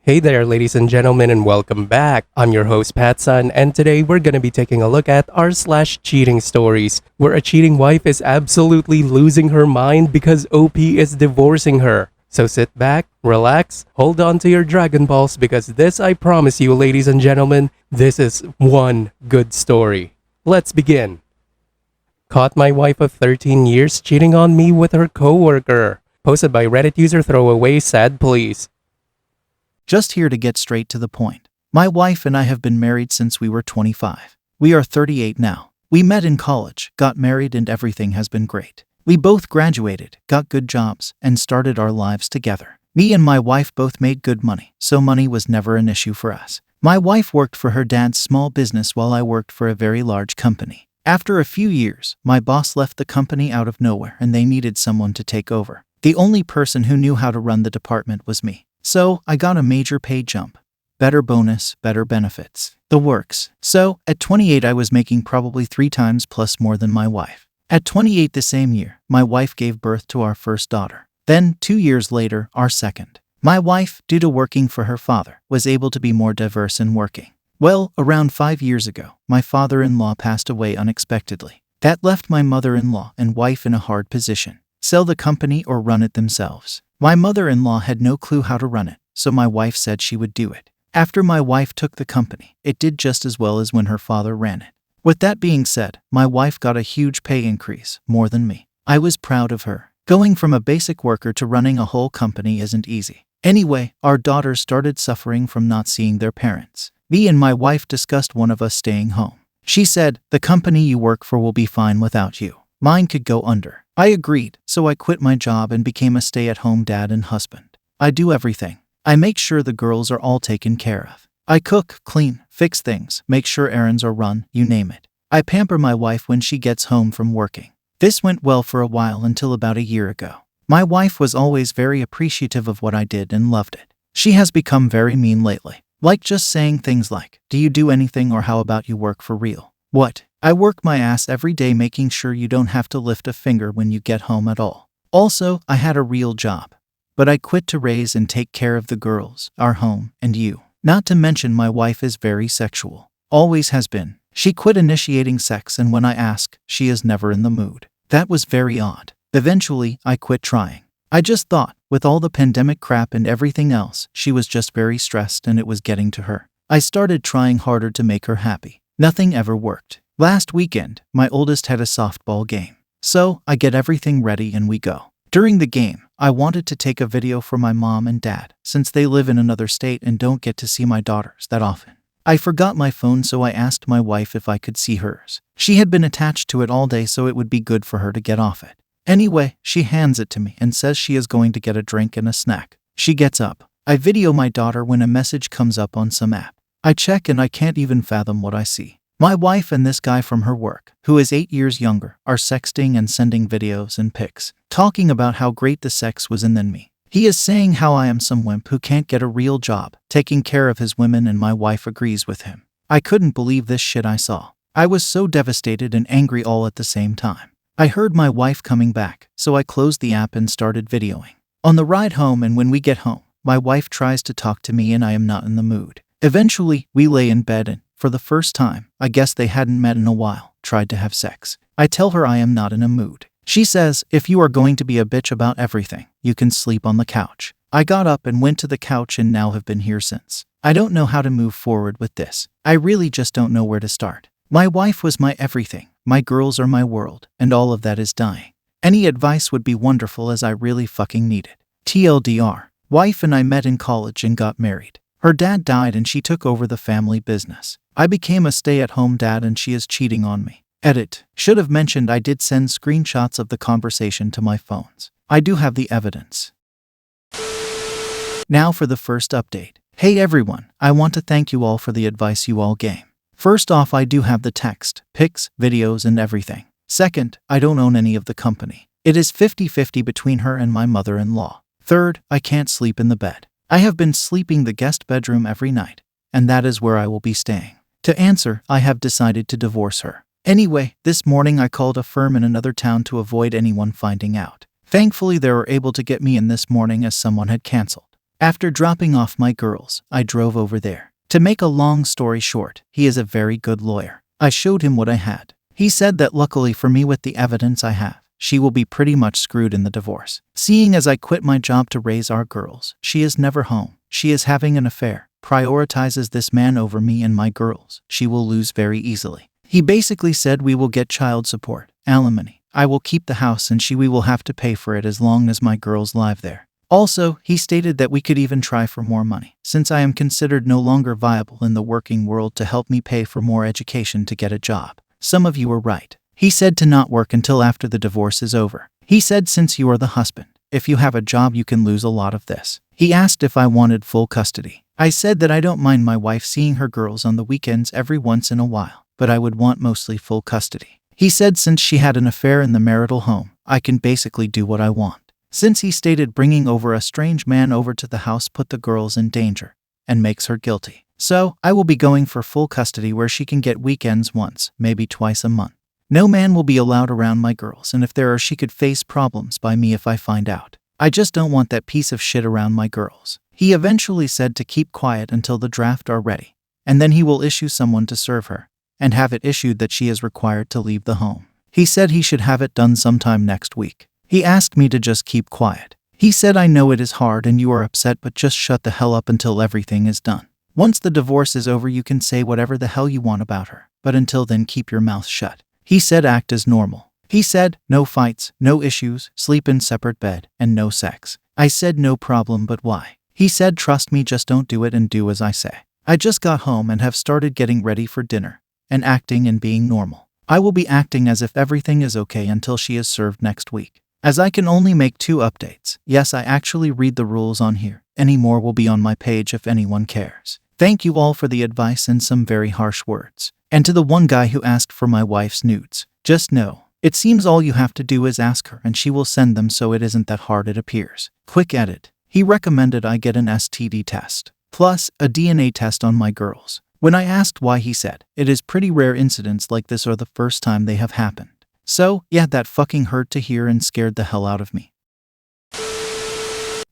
Hey there, ladies and gentlemen, and welcome back. I'm your host, PattSun, and today we're gonna be taking a look at r/cheating stories, where a cheating wife is absolutely losing her mind because OP is divorcing her. So sit back, relax, hold on to your Dragon Balls because this, I promise you, ladies and gentlemen, this is one good story. Let's begin. Caught my wife of 13 years cheating on me with her coworker. Posted by Reddit user Throwaway Sad Please. Just here to get straight to the point. My wife and I have been married since we were 25. We are 38 now. We met in college, got married, and everything has been great. We both graduated, got good jobs, and started our lives together. Me and my wife both made good money, so money was never an issue for us. My wife worked for her dad's small business while I worked for a very large company. After a few years, my boss left the company out of nowhere and they needed someone to take over. The only person who knew how to run the department was me. So, I got a major pay jump. Better bonus, better benefits. The works. So, at 28 I was making probably 3 times plus more than my wife. At 28 the same year, my wife gave birth to our first daughter. Then, 2 years later, our second. My wife, due to working for her father, was able to be more diverse in working. Well, around 5 years ago, my father-in-law passed away unexpectedly. That left my mother-in-law and wife in a hard position. Sell the company or run it themselves. My mother-in-law had no clue how to run it, so my wife said she would do it. After my wife took the company, it did just as well as when her father ran it. With that being said, my wife got a huge pay increase, more than me. I was proud of her. Going from a basic worker to running a whole company isn't easy. Anyway, our daughters started suffering from not seeing their parents. Me and my wife discussed one of us staying home. She said, "The company you work for will be fine without you. Mine could go under." I agreed, so I quit my job and became a stay-at-home dad and husband. I do everything. I make sure the girls are all taken care of. I cook, clean, fix things, make sure errands are run, you name it. I pamper my wife when she gets home from working. This went well for a while until about a year ago. My wife was always very appreciative of what I did and loved it. She has become very mean lately, like just saying things like, "Do you do anything, or how about you work for real?" What? I work my ass every day making sure you don't have to lift a finger when you get home at all. Also, I had a real job. But I quit to raise and take care of the girls, our home, and you. Not to mention my wife is very sexual. Always has been. She quit initiating sex, and when I ask, she is never in the mood. That was very odd. Eventually, I quit trying. I just thought, with all the pandemic crap and everything else, she was just very stressed and it was getting to her. I started trying harder to make her happy. Nothing ever worked. Last weekend, my oldest had a softball game. So, I get everything ready and we go. During the game, I wanted to take a video for my mom and dad, since they live in another state and don't get to see my daughters that often. I forgot my phone, so I asked my wife if I could see hers. She had been attached to it all day, so it would be good for her to get off it. Anyway, she hands it to me and says she is going to get a drink and a snack. She gets up. I video my daughter when a message comes up on some app. I check and I can't even fathom what I see. My wife and this guy from her work, who is 8 years younger, are sexting and sending videos and pics, talking about how great the sex was, and then me. He is saying how I am some wimp who can't get a real job, taking care of his women, and my wife agrees with him. I couldn't believe this shit I saw. I was so devastated and angry all at the same time. I heard my wife coming back, so I closed the app and started videoing. On the ride home and when we get home, my wife tries to talk to me and I am not in the mood. Eventually, we lay in bed and, for the first time, I guess they hadn't met in a while, tried to have sex. I tell her I am not in a mood. She says, "If you are going to be a bitch about everything, you can sleep on the couch." I got up and went to the couch and now have been here since. I don't know how to move forward with this. I really just don't know where to start. My wife was my everything, my girls are my world, and all of that is dying. Any advice would be wonderful, as I really fucking need it. TLDR. Wife and I met in college and got married. Her dad died and she took over the family business. I became a stay-at-home dad and she is cheating on me. Edit. Should have mentioned I did send screenshots of the conversation to my phones. I do have the evidence. Now for the first update. Hey everyone, I want to thank you all for the advice you all gave. First off, I do have the text, pics, videos, and everything. Second, I don't own any of the company. It is 50-50 between her and my mother-in-law. Third, I can't sleep in the bed. I have been sleeping the guest bedroom every night, and that is where I will be staying. To answer, I have decided to divorce her. Anyway, this morning I called a firm in another town to avoid anyone finding out. Thankfully, they were able to get me in this morning as someone had canceled. After dropping off my girls, I drove over there. To make a long story short, he is a very good lawyer. I showed him what I had. He said that luckily for me with the evidence I have, she will be pretty much screwed in the divorce. Seeing as I quit my job to raise our girls, she is never home. She is having an affair, prioritizes this man over me and my girls. She will lose very easily. He basically said we will get child support, alimony. I will keep the house and we will have to pay for it as long as my girls live there. Also, he stated that we could even try for more money, since I am considered no longer viable in the working world, to help me pay for more education to get a job. Some of you were right. He said to not work until after the divorce is over. He said since you are the husband, if you have a job you can lose a lot of this. He asked if I wanted full custody. I said that I don't mind my wife seeing her girls on the weekends every once in a while, but I would want mostly full custody. He said since she had an affair in the marital home, I can basically do what I want. Since he stated bringing over a strange man over to the house put the girls in danger and makes her guilty. So, I will be going for full custody where she can get weekends once, maybe twice a month. No man will be allowed around my girls, and if there are, she could face problems by me if I find out. I just don't want that piece of shit around my girls. He eventually said to keep quiet until the draft are ready, and then he will issue someone to serve her and have it issued that she is required to leave the home. He said he should have it done sometime next week. He asked me to just keep quiet. He said I know it is hard and you are upset, but just shut the hell up until everything is done. Once the divorce is over you can say whatever the hell you want about her, but until then keep your mouth shut. He said act as normal. He said no fights, no issues, sleep in separate bed, and no sex. I said no problem, but why? He said trust me, just don't do it and do as I say. I just got home and have started getting ready for dinner and acting and being normal. I will be acting as if everything is okay until she is served next week. As I can only make 2 updates. Yes, I actually read the rules on here. Any more will be on my page if anyone cares. Thank you all for the advice and some very harsh words. And to the one guy who asked for my wife's nudes, just know, it seems all you have to do is ask her and she will send them, so it isn't that hard it appears. Quick edit. He recommended I get an STD test, plus a DNA test on my girls. When I asked why, he said, it is pretty rare incidents like this are the first time they have happened. So, yeah, that fucking hurt to hear and scared the hell out of me.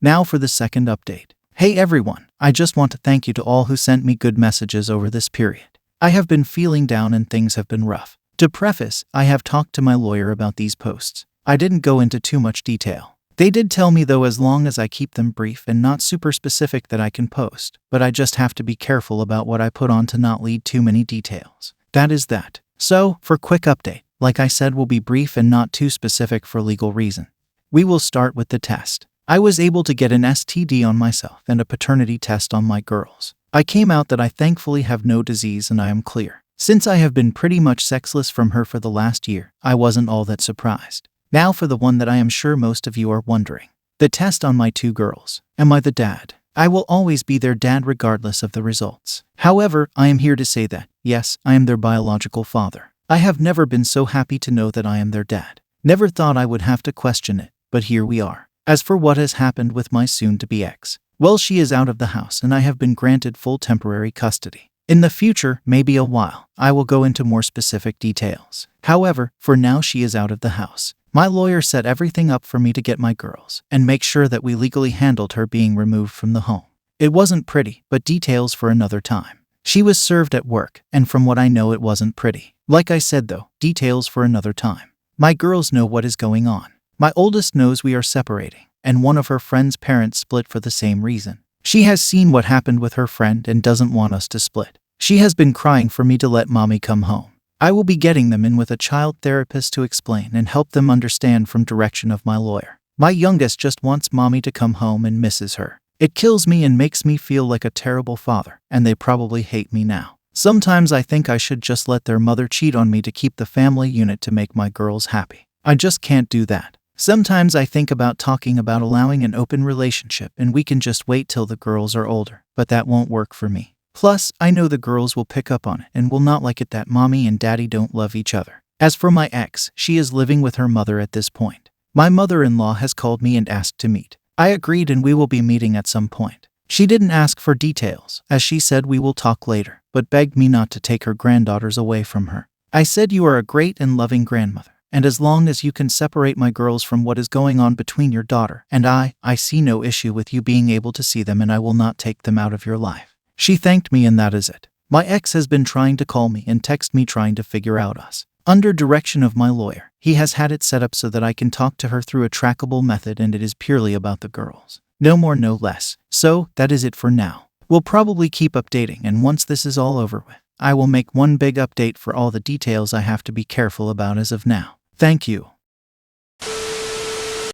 Now for the second update. Hey everyone, I just want to thank you to all who sent me good messages over this period. I have been feeling down and things have been rough. To preface, I have talked to my lawyer about these posts. I didn't go into too much detail. They did tell me though, as long as I keep them brief and not super specific, that I can post, but I just have to be careful about what I put on to not lead too many details. That is that. So, for quick update, like I said, will be brief and not too specific for legal reason. We will start with the test. I was able to get an STD on myself and a paternity test on my girls. I came out that I thankfully have no disease and I am clear. Since I have been pretty much sexless from her for the last year, I wasn't all that surprised. Now for the one that I am sure most of you are wondering. The test on my 2 girls. Am I the dad? I will always be their dad regardless of the results. However, I am here to say that, yes, I am their biological father. I have never been so happy to know that I am their dad. Never thought I would have to question it, but here we are. As for what has happened with my soon-to-be ex, well, she is out of the house and I have been granted full temporary custody. In the future, maybe a while, I will go into more specific details. However, for now she is out of the house. My lawyer set everything up for me to get my girls and make sure that we legally handled her being removed from the home. It wasn't pretty, but details for another time. She was served at work, and from what I know it wasn't pretty. Like I said though, details for another time. My girls know what is going on. My oldest knows we are separating, and one of her friend's parents split for the same reason. She has seen what happened with her friend and doesn't want us to split. She has been crying for me to let mommy come home. I will be getting them in with a child therapist to explain and help them understand from direction of my lawyer. My youngest just wants mommy to come home and misses her. It kills me and makes me feel like a terrible father, and they probably hate me now. Sometimes I think I should just let their mother cheat on me to keep the family unit to make my girls happy. I just can't do that. Sometimes I think about talking about allowing an open relationship and we can just wait till the girls are older, but that won't work for me. Plus, I know the girls will pick up on it and will not like it that mommy and daddy don't love each other. As for my ex, she is living with her mother at this point. My mother-in-law has called me and asked to meet. I agreed and we will be meeting at some point. She didn't ask for details, as she said we will talk later, but begged me not to take her granddaughters away from her. I said you are a great and loving grandmother, and as long as you can separate my girls from what is going on between your daughter and I see no issue with you being able to see them, and I will not take them out of your life." She thanked me, and that is it. My ex has been trying to call me and text me trying to figure out us. Under direction of my lawyer, he has had it set up so that I can talk to her through a trackable method, and it is purely about the girls. No more, no less. So, that is it for now. We'll probably keep updating, and once this is all over with, I will make one big update for all the details I have to be careful about as of now. Thank you.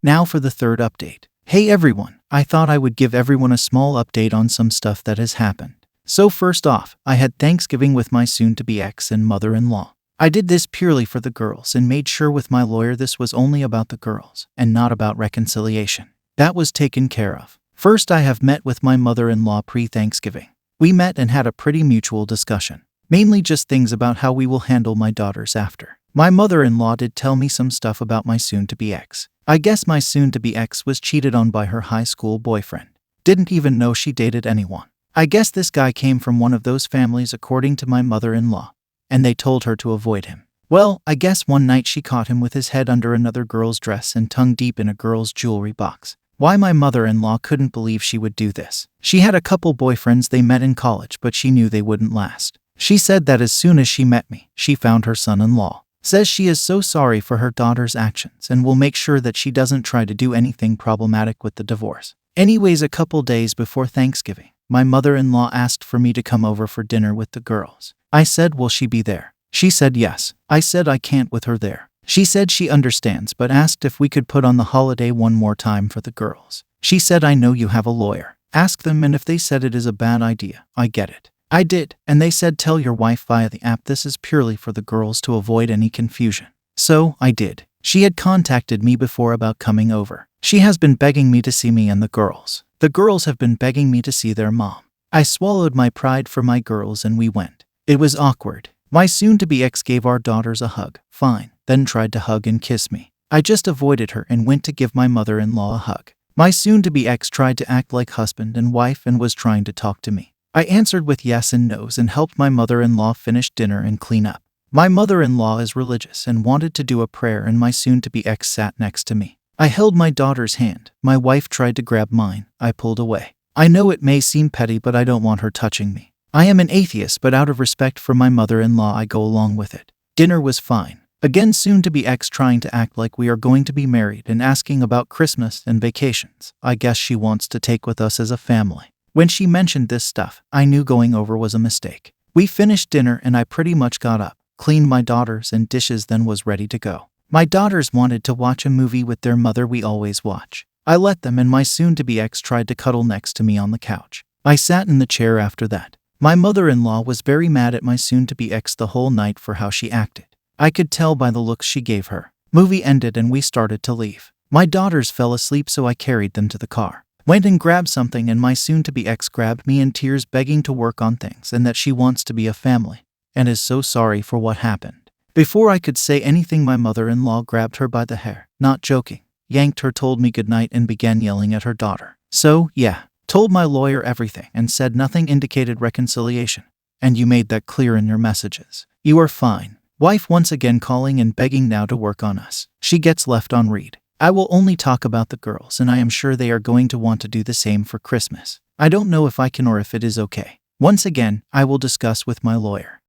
Now for the third update. Hey everyone, I thought I would give everyone a small update on some stuff that has happened. So first off, I had Thanksgiving with my soon-to-be ex and mother-in-law. I did this purely for the girls and made sure with my lawyer this was only about the girls and not about reconciliation. That was taken care of. First, I have met with my mother-in-law pre-Thanksgiving. We met and had a pretty mutual discussion, mainly just things about how we will handle my daughters after. My mother-in-law did tell me some stuff about my soon-to-be ex. I guess my soon-to-be ex was cheated on by her high school boyfriend. Didn't even know she dated anyone. I guess this guy came from one of those families according to my mother-in-law, and they told her to avoid him. Well, I guess one night she caught him with his head under another girl's dress and tongue deep in a girl's jewelry box. Why my mother-in-law couldn't believe she would do this. She had a couple boyfriends they met in college, but she knew they wouldn't last. She said that as soon as she met me, she found her son-in-law. Says she is so sorry for her daughter's actions and will make sure that she doesn't try to do anything problematic with the divorce. Anyways, a couple days before Thanksgiving, my mother-in-law asked for me to come over for dinner with the girls. I said, will she be there? She said yes. I said I can't with her there. She said she understands, but asked if we could put on the holiday one more time for the girls. She said, I know you have a lawyer. Ask them, and if they said it is a bad idea, I get it. I did, and they said tell your wife via the app this is purely for the girls to avoid any confusion. So, I did. She had contacted me before about coming over. She has been begging me to see me and the girls. The girls have been begging me to see their mom. I swallowed my pride for my girls and we went. It was awkward. My soon-to-be ex gave our daughters a hug, fine, then tried to hug and kiss me. I just avoided her and went to give my mother-in-law a hug. My soon-to-be ex tried to act like husband and wife and was trying to talk to me. I answered with yes and no's and helped my mother-in-law finish dinner and clean up. My mother-in-law is religious and wanted to do a prayer, and my soon-to-be ex sat next to me. I held my daughter's hand. My wife tried to grab mine. I pulled away. I know it may seem petty, but I don't want her touching me. I am an atheist, but out of respect for my mother-in-law, I go along with it. Dinner was fine. Again, soon-to-be ex trying to act like we are going to be married and asking about Christmas and vacations. I guess she wants to take with us as a family. When she mentioned this stuff, I knew going over was a mistake. We finished dinner and I pretty much got up, cleaned my daughters and dishes, then was ready to go. My daughters wanted to watch a movie with their mother. We always watch. I let them, and my soon-to-be ex tried to cuddle next to me on the couch. I sat in the chair after that. My mother-in-law was very mad at my soon-to-be ex the whole night for how she acted. I could tell by the looks she gave her. Movie ended and we started to leave. My daughters fell asleep, so I carried them to the car. Went and grabbed something, and my soon-to-be ex grabbed me in tears, begging to work on things and that she wants to be a family and is so sorry for what happened. Before I could say anything, my mother-in-law grabbed her by the hair, not joking, yanked her, told me goodnight, and began yelling at her daughter. So, yeah, told my lawyer everything and said nothing indicated reconciliation. And you made that clear in your messages. You are fine. Wife once again calling and begging now to work on us. She gets left on read. I will only talk about the girls, and I am sure they are going to want to do the same for Christmas. I don't know if I can or if it is okay. Once again, I will discuss with my lawyer.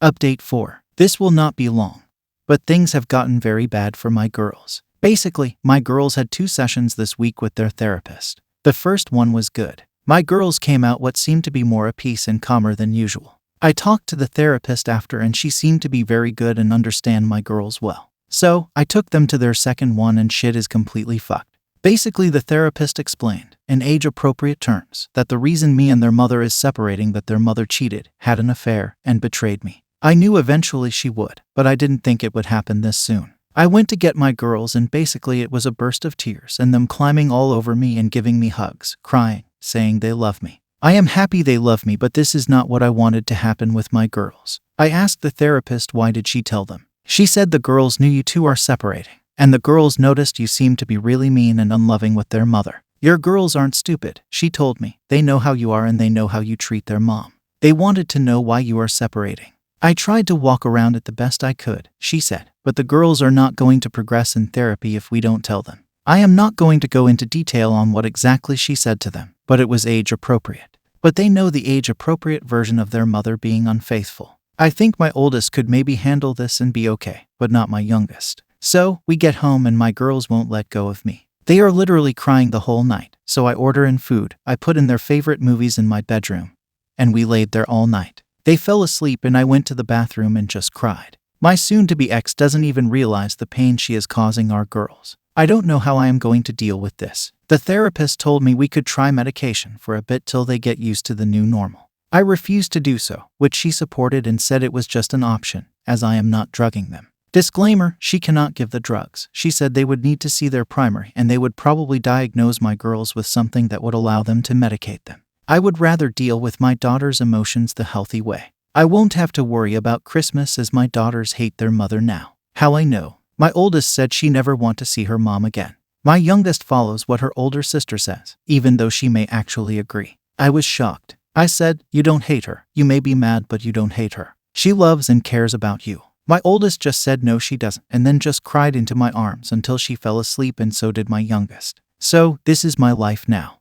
Update 4. This will not be long, but things have gotten very bad for my girls. Basically, my girls had 2 sessions this week with their therapist. The first one was good. My girls came out what seemed to be more at peace and calmer than usual. I talked to the therapist after, and she seemed to be very good and understand my girls well. So, I took them to their second one and shit is completely fucked. Basically, the therapist explained, in age-appropriate terms, that the reason me and their mother is separating, that their mother cheated, had an affair, and betrayed me. I knew eventually she would, but I didn't think it would happen this soon. I went to get my girls, and basically it was a burst of tears and them climbing all over me and giving me hugs, crying, saying they love me. I am happy they love me, but this is not what I wanted to happen with my girls. I asked the therapist why did she tell them. She said the girls knew you two are separating, and the girls noticed you seem to be really mean and unloving with their mother. Your girls aren't stupid, she told me. They know how you are and they know how you treat their mom. They wanted to know why you are separating. I tried to walk around it the best I could, she said, but the girls are not going to progress in therapy if we don't tell them. I am not going to go into detail on what exactly she said to them, but it was age appropriate. But they know the age appropriate version of their mother being unfaithful. I think my oldest could maybe handle this and be okay, but not my youngest. So, we get home and my girls won't let go of me. They are literally crying the whole night, so I order in food, I put in their favorite movies in my bedroom, and we laid there all night. They fell asleep and I went to the bathroom and just cried. My soon-to-be ex doesn't even realize the pain she is causing our girls. I don't know how I am going to deal with this. The therapist told me we could try medication for a bit till they get used to the new normal. I refused to do so, which she supported and said it was just an option, as I am not drugging them. Disclaimer, she cannot give the drugs. She said they would need to see their primary and they would probably diagnose my girls with something that would allow them to medicate them. I would rather deal with my daughter's emotions the healthy way. I won't have to worry about Christmas as my daughters hate their mother now. How I know. My oldest said she never want to see her mom again. My youngest follows what her older sister says, even though she may actually agree. I was shocked. I said, you don't hate her. You may be mad, but you don't hate her. She loves and cares about you. My oldest just said no she doesn't, and then just cried into my arms until she fell asleep, and so did my youngest. So, this is my life now.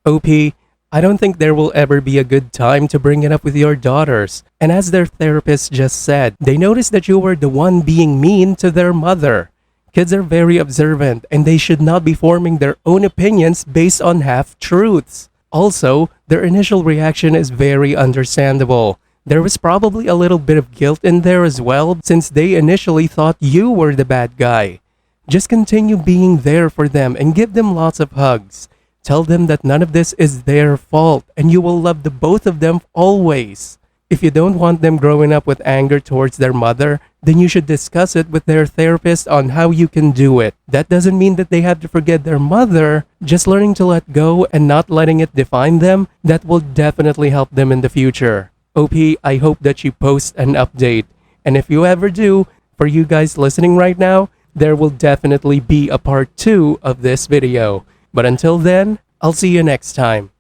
OP, I don't think there will ever be a good time to bring it up with your daughters. And as their therapist just said, they noticed that you were the one being mean to their mother. Kids are very observant and they should not be forming their own opinions based on half-truths. Also, their initial reaction is very understandable. There was probably a little bit of guilt in there as well, since they initially thought you were the bad guy. Just continue being there for them and give them lots of hugs. Tell them that none of this is their fault and you will love the both of them always. If you don't want them growing up with anger towards their mother, then you should discuss it with their therapist on how you can do it. That doesn't mean that they have to forget their mother. Just learning to let go and not letting it define them, that will definitely help them in the future. OP, I hope that you post an update. And if you ever do, for you guys listening right now, there will definitely be a part 2 of this video. But until then, I'll see you next time.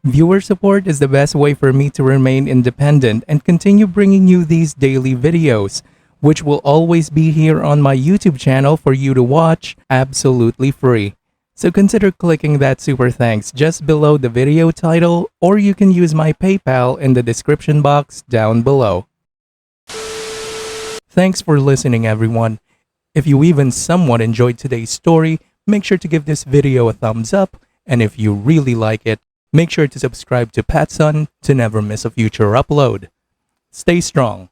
Viewer support is the best way for me to remain independent and continue bringing you these daily videos, which will always be here on my YouTube channel for you to watch absolutely free. So consider clicking that super thanks just below the video title, or you can use my PayPal in the description box down below. Thanks for listening, everyone. If you even somewhat enjoyed today's story, make sure to give this video a thumbs up, and if you really like it, make sure to subscribe to PattSun to never miss a future upload. Stay strong.